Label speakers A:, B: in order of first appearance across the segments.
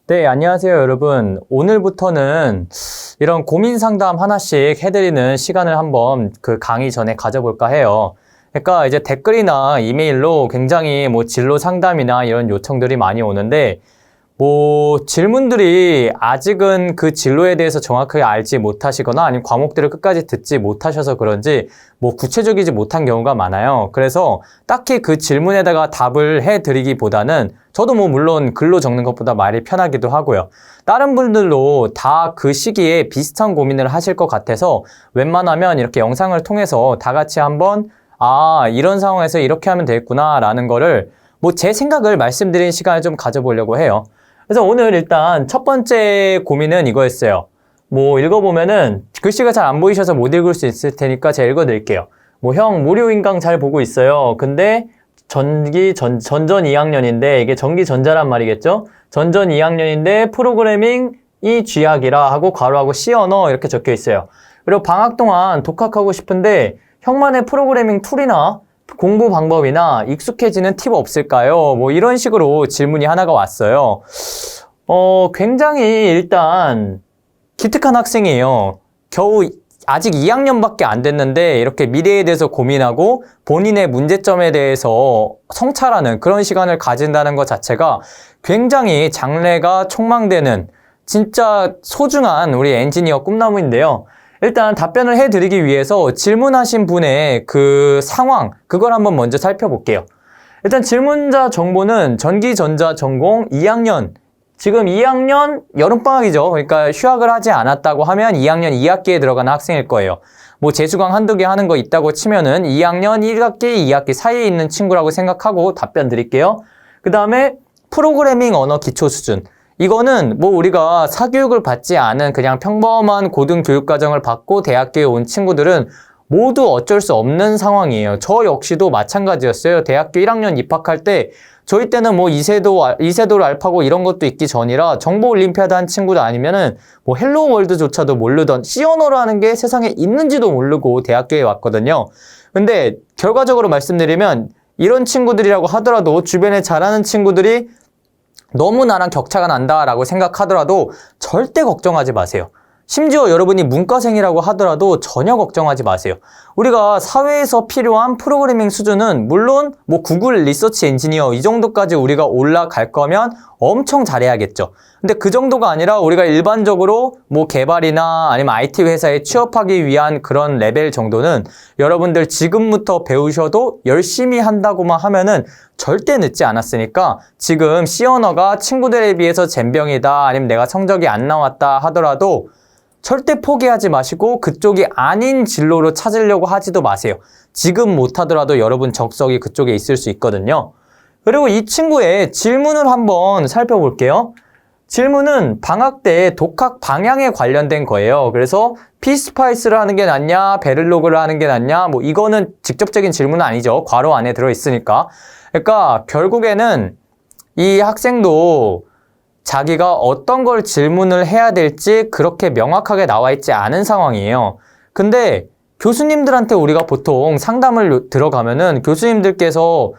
A: 네, 안녕하세요, 여러분. 오늘부터는 이런 고민 상담 하나씩 해드리는 시간을 한번 그 강의 전에 가져볼까 해요. 그러니까 이제 댓글이나 이메일로 굉장히 진로 상담이나 이런 요청들이 많이 오는데, 질문들이 아직은 그 진로에 대해서 정확하게 알지 못하시거나 아니면 과목들을 끝까지 듣지 못하셔서 그런지 구체적이지 못한 경우가 많아요. 그래서 딱히 그 질문에다가 답을 해드리기보다는 저도 물론 글로 적는 것보다 말이 편하기도 하고요. 다른 분들도 다 그 시기에 비슷한 고민을 하실 것 같아서 웬만하면 이렇게 영상을 통해서 다 같이 한번 이런 상황에서 이렇게 하면 되겠구나 라는 거를 제 생각을 말씀드리는 시간을 좀 가져보려고 해요. 그래서 오늘 일단 첫 번째 고민은 이거였어요. 읽어보면은 글씨가 잘 안 보이셔서 못 읽을 수 있을 테니까 제가 읽어드릴게요. 형 무료 인강 잘 보고 있어요. 근데 전전 2학년인데 이게 전기전자란 말이겠죠? 전전 2학년인데 프로그래밍이 쥐약이라 하고 괄호하고 C 언어 이렇게 적혀 있어요. 그리고 방학 동안 독학하고 싶은데 형만의 프로그래밍 툴이나 공부 방법이나 익숙해지는 팁 없을까요? 이런 식으로 질문이 하나가 왔어요. 굉장히 일단 기특한 학생이에요. 겨우 아직 2학년밖에 안 됐는데 이렇게 미래에 대해서 고민하고 본인의 문제점에 대해서 성찰하는 그런 시간을 가진다는 것 자체가 굉장히 장래가 촉망되는 진짜 소중한 우리 엔지니어 꿈나무인데요. 일단 답변을 해드리기 위해서 질문하신 분의 그 상황, 그걸 한번 먼저 살펴볼게요. 일단 질문자 정보는 전기전자 전공 2학년, 지금 2학년 여름방학이죠. 그러니까 휴학을 하지 않았다고 하면 2학년 2학기에 들어가는 학생일 거예요. 재수강 한두 개 하는 거 있다고 치면은 2학년 1학기, 2학기 사이에 있는 친구라고 생각하고 답변 드릴게요. 그 다음에 프로그래밍 언어 기초 수준. 이거는 우리가 사교육을 받지 않은 그냥 평범한 고등교육과정을 받고 대학교에 온 친구들은 모두 어쩔 수 없는 상황이에요. 저 역시도 마찬가지였어요. 대학교 1학년 입학할 때 저희 때는 이세돌 알파고 이런 것도 있기 전이라 정보 올림피아드 한 친구도 아니면은 헬로 월드조차도 모르던 C 언어라는 게 세상에 있는지도 모르고 대학교에 왔거든요. 근데 결과적으로 말씀드리면 이런 친구들이라고 하더라도 주변에 잘하는 친구들이 너무 나랑 격차가 난다라고 생각하더라도 절대 걱정하지 마세요. 심지어 여러분이 문과생이라고 하더라도 전혀 걱정하지 마세요. 우리가 사회에서 필요한 프로그래밍 수준은 물론 구글 리서치 엔지니어 이 정도까지 우리가 올라갈 거면 엄청 잘해야겠죠. 근데 그 정도가 아니라 우리가 일반적으로 개발이나 아니면 IT 회사에 취업하기 위한 그런 레벨 정도는 여러분들 지금부터 배우셔도 열심히 한다고만 하면은 절대 늦지 않았으니까 지금 C 언어가 친구들에 비해서 젬병이다 아니면 내가 성적이 안 나왔다 하더라도 절대 포기하지 마시고 그쪽이 아닌 진로로 찾으려고 하지도 마세요. 지금 못하더라도 여러분 적성이 그쪽에 있을 수 있거든요. 그리고 이 친구의 질문을 한번 살펴볼게요. 질문은 방학 때 독학 방향에 관련된 거예요. 그래서 피스파이스를 하는 게 낫냐, 베를로그를 하는 게 낫냐, 이거는 직접적인 질문은 아니죠. 괄호 안에 들어있으니까. 그러니까 결국에는 이 학생도 자기가 어떤 걸 질문을 해야 될지 그렇게 명확하게 나와 있지 않은 상황이에요. 근데 교수님들한테 우리가 보통 상담을 들어가면은 교수님들께서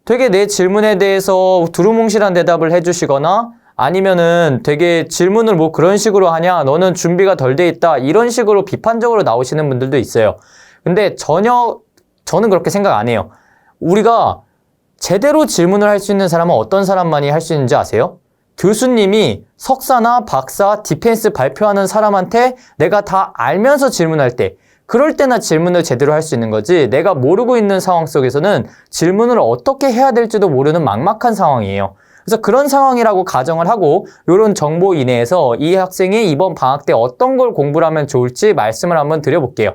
A: 되게 내 질문에 대해서 두루뭉실한 대답을 해주시거나 아니면은 되게 질문을 그런 식으로 하냐, 너는 준비가 덜 돼 있다, 이런 식으로 비판적으로 나오시는 분들도 있어요. 근데 전혀 저는 그렇게 생각 안 해요. 우리가 제대로 질문을 할 수 있는 사람은 어떤 사람만이 할 수 있는지 아세요? 교수님이 석사나 박사, 디펜스 발표하는 사람한테 내가 다 알면서 질문할 때, 그럴 때나 질문을 제대로 할 수 있는 거지, 내가 모르고 있는 상황 속에서는 질문을 어떻게 해야 될지도 모르는 막막한 상황이에요. 그래서 그런 상황이라고 가정을 하고 이런 정보 이내에서 이 학생이 이번 방학 때 어떤 걸 공부를 하면 좋을지 말씀을 한번 드려볼게요.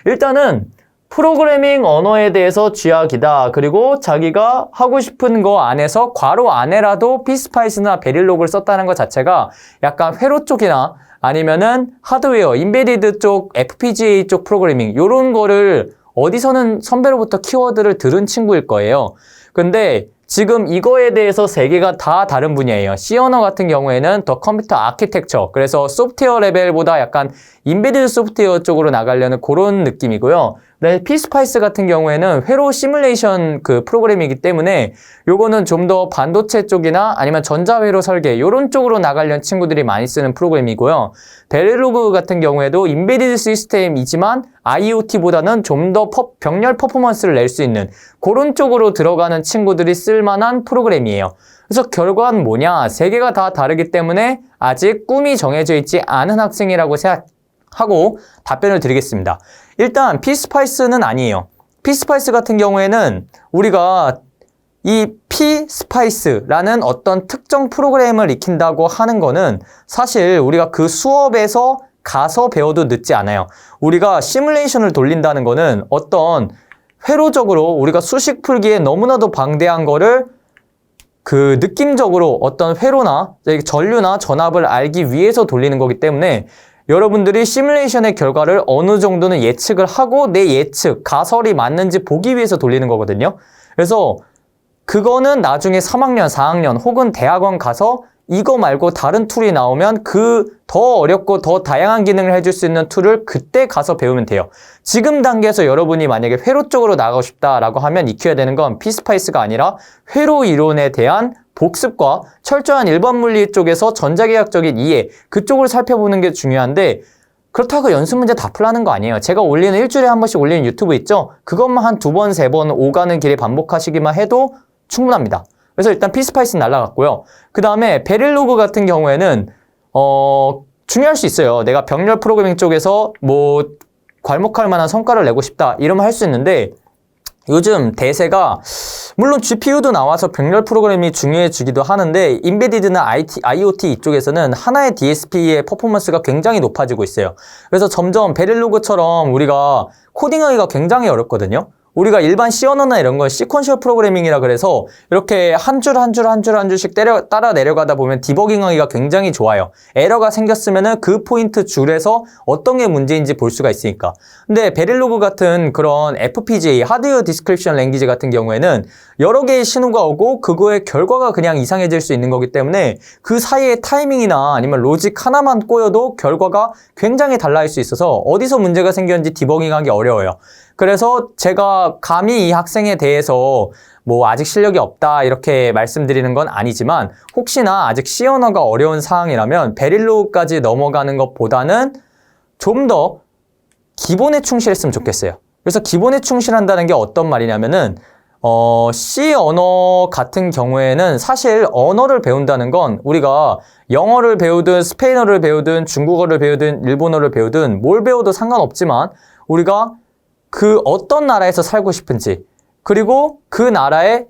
A: 일단은 프로그래밍 언어에 대해서 쥐약이다. 그리고 자기가 하고 싶은 거 안에서 괄호 안에라도 피스파이스나 베릴로그를 썼다는 것 자체가 약간 회로 쪽이나 아니면은 하드웨어, 인베디드 쪽, FPGA 쪽 프로그래밍 이런 거를 어디서는 선배로부터 키워드를 들은 친구일 거예요. 근데 지금 이거에 대해서 세 개가 다 다른 분야예요. C 언어 같은 경우에는 더 컴퓨터 아키텍처, 그래서 소프트웨어 레벨보다 약간 인베디드 소프트웨어 쪽으로 나가려는 그런 느낌이고요. 네, 피스파이스 같은 경우에는 회로 시뮬레이션 그 프로그램이기 때문에 요거는 좀 더 반도체 쪽이나 아니면 전자회로 설계 이런 쪽으로 나가려는 친구들이 많이 쓰는 프로그램이고요. 베릴로그 같은 경우에도 인베디드 시스템이지만 IoT보다는 좀 더 병렬 퍼포먼스를 낼 수 있는 그런 쪽으로 들어가는 친구들이 쓸만한 프로그램이에요. 그래서 결과는 뭐냐? 세 개가 다 다르기 때문에 아직 꿈이 정해져 있지 않은 학생이라고 생각하고 답변을 드리겠습니다. 일단 피스파이스는 아니에요. 피스파이스 같은 경우에는 우리가 이 피스파이스라는 어떤 특정 프로그램을 익힌다고 하는 거는 사실 우리가 그 수업에서 가서 배워도 늦지 않아요. 우리가 시뮬레이션을 돌린다는 거는 어떤 회로적으로 우리가 수식 풀기에 너무나도 방대한 거를 그 느낌적으로 어떤 회로나 전류나 전압을 알기 위해서 돌리는 거기 때문에 여러분들이 시뮬레이션의 결과를 어느 정도는 예측을 하고 내 예측, 가설이 맞는지 보기 위해서 돌리는 거거든요. 그래서 그거는 나중에 3학년, 4학년 혹은 대학원 가서 이거 말고 다른 툴이 나오면 그 더 어렵고 더 다양한 기능을 해줄 수 있는 툴을 그때 가서 배우면 돼요. 지금 단계에서 여러분이 만약에 회로 쪽으로 나가고 싶다라고 하면 익혀야 되는 건 피스파이스가 아니라 회로 이론에 대한 복습과 철저한 일반 물리 쪽에서 전자계약적인 이해, 그쪽을 살펴보는 게 중요한데 그렇다고 연습 문제 다 풀라는 거 아니에요. 제가 올리는 일주일에 한 번씩 올리는 유튜브 있죠? 그것만 한 2번, 3번 오가는 길에 반복하시기만 해도 충분합니다. 그래서 일단 피스파이스는 날라갔고요. 그 다음에 베릴로그 같은 경우에는 중요할 수 있어요. 내가 병렬 프로그래밍 쪽에서 뭐 괄목할 만한 성과를 내고 싶다 이러면 할 수 있는데 요즘 대세가 물론 GPU도 나와서 병렬 프로그램이 중요해지기도 하는데 인베디드나 IoT 이쪽에서는 하나의 DSP의 퍼포먼스가 굉장히 높아지고 있어요. 그래서 점점 베릴로그처럼 우리가 코딩하기가 굉장히 어렵거든요. 우리가 일반 C 언어나 이런 건 시퀀셜 프로그래밍이라 그래서 이렇게 한 줄 한 줄씩 따라 내려가다 보면 디버깅하기가 굉장히 좋아요. 에러가 생겼으면은 그 포인트 줄에서 어떤 게 문제인지 볼 수가 있으니까. 근데 베릴로그 같은 그런 FPGA, 하드웨어 디스크립션 랭귀지 같은 경우에는 여러 개의 신호가 오고 그거의 결과가 그냥 이상해질 수 있는 거기 때문에 그 사이의 타이밍이나 아니면 로직 하나만 꼬여도 결과가 굉장히 달라질 수 있어서 어디서 문제가 생겼는지 디버깅하기 어려워요. 그래서 제가 감히 이 학생에 대해서 뭐 아직 실력이 없다 이렇게 말씀드리는 건 아니지만 혹시나 아직 C 언어가 어려운 상황이라면 베릴로그까지 넘어가는 것보다는 좀 더 기본에 충실했으면 좋겠어요. 그래서 기본에 충실한다는 게 어떤 말이냐면은 C 언어 같은 경우에는 사실 언어를 배운다는 건 우리가 영어를 배우든 스페인어를 배우든 중국어를 배우든 일본어를 배우든 뭘 배워도 상관없지만 우리가 그 어떤 나라에서 살고 싶은지 그리고 그 나라의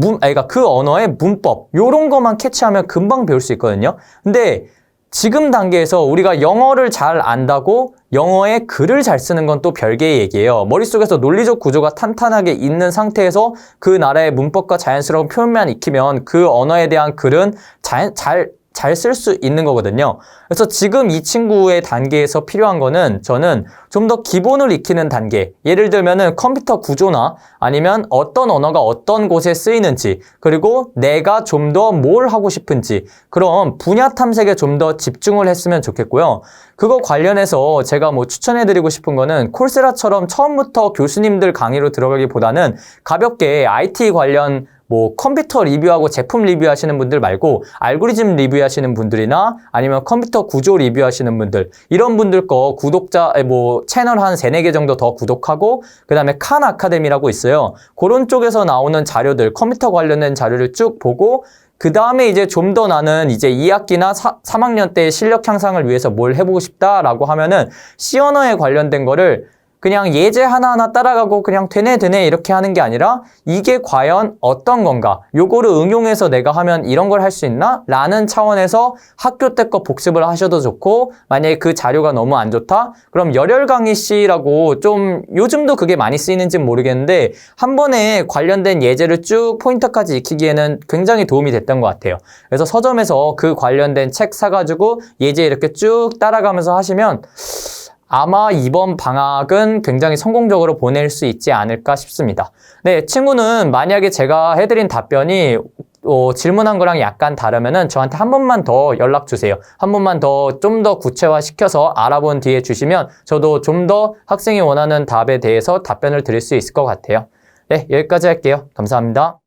A: 그러니까 그 언어의 문법 요런 것만 캐치하면 금방 배울 수 있거든요. 근데 지금 단계에서 우리가 영어를 잘 안다고 영어의 글을 잘 쓰는 건 또 별개의 얘기예요. 머릿속에서 논리적 구조가 탄탄하게 있는 상태에서 그 나라의 문법과 자연스러운 표현만 익히면 그 언어에 대한 글은 잘 쓸 수 있는 거거든요. 그래서 지금 이 친구의 단계에서 필요한 거는 저는 좀 더 기본을 익히는 단계. 예를 들면은 컴퓨터 구조나 아니면 어떤 언어가 어떤 곳에 쓰이는지 그리고 내가 좀 더 뭘 하고 싶은지 그런 분야 탐색에 좀 더 집중을 했으면 좋겠고요. 그거 관련해서 제가 뭐 추천해드리고 싶은 거는 콜세라처럼 처음부터 교수님들 강의로 들어가기보다는 가볍게 IT 관련 뭐 컴퓨터 리뷰하고 제품 리뷰하시는 분들 말고 알고리즘 리뷰하시는 분들이나 아니면 컴퓨터 구조 리뷰하시는 분들 이런 분들 거 구독자 뭐 채널 한 3, 4개 정도 더 구독하고 그 다음에 칸 아카데미라고 있어요. 그런 쪽에서 나오는 자료들 컴퓨터 관련된 자료를 쭉 보고 그 다음에 이제 좀 더 나는 이제 2학기나 3학년 때 실력 향상을 위해서 뭘 해보고 싶다라고 하면은 C 언어에 관련된 거를 그냥 예제 하나하나 따라가고 그냥 되네 이렇게 하는 게 아니라 이게 과연 어떤 건가? 요거를 응용해서 내가 하면 이런 걸 할 수 있나? 라는 차원에서 학교 때 거 복습을 하셔도 좋고 만약에 그 자료가 너무 안 좋다? 그럼 열혈 강의 C라고 좀 요즘도 그게 많이 쓰이는지는 모르겠는데 한 번에 관련된 예제를 쭉 포인터까지 익히기에는 굉장히 도움이 됐던 것 같아요. 그래서 서점에서 그 관련된 책 사가지고 예제 이렇게 쭉 따라가면서 하시면 아마 이번 방학은 굉장히 성공적으로 보낼 수 있지 않을까 싶습니다. 네, 친구는 만약에 제가 해드린 답변이 질문한 거랑 약간 다르면은 저한테 한 번만 더 연락 주세요. 한 번만 더 좀 더 구체화 시켜서 알아본 뒤에 주시면 저도 좀 더 학생이 원하는 답에 대해서 답변을 드릴 수 있을 것 같아요. 네, 여기까지 할게요. 감사합니다.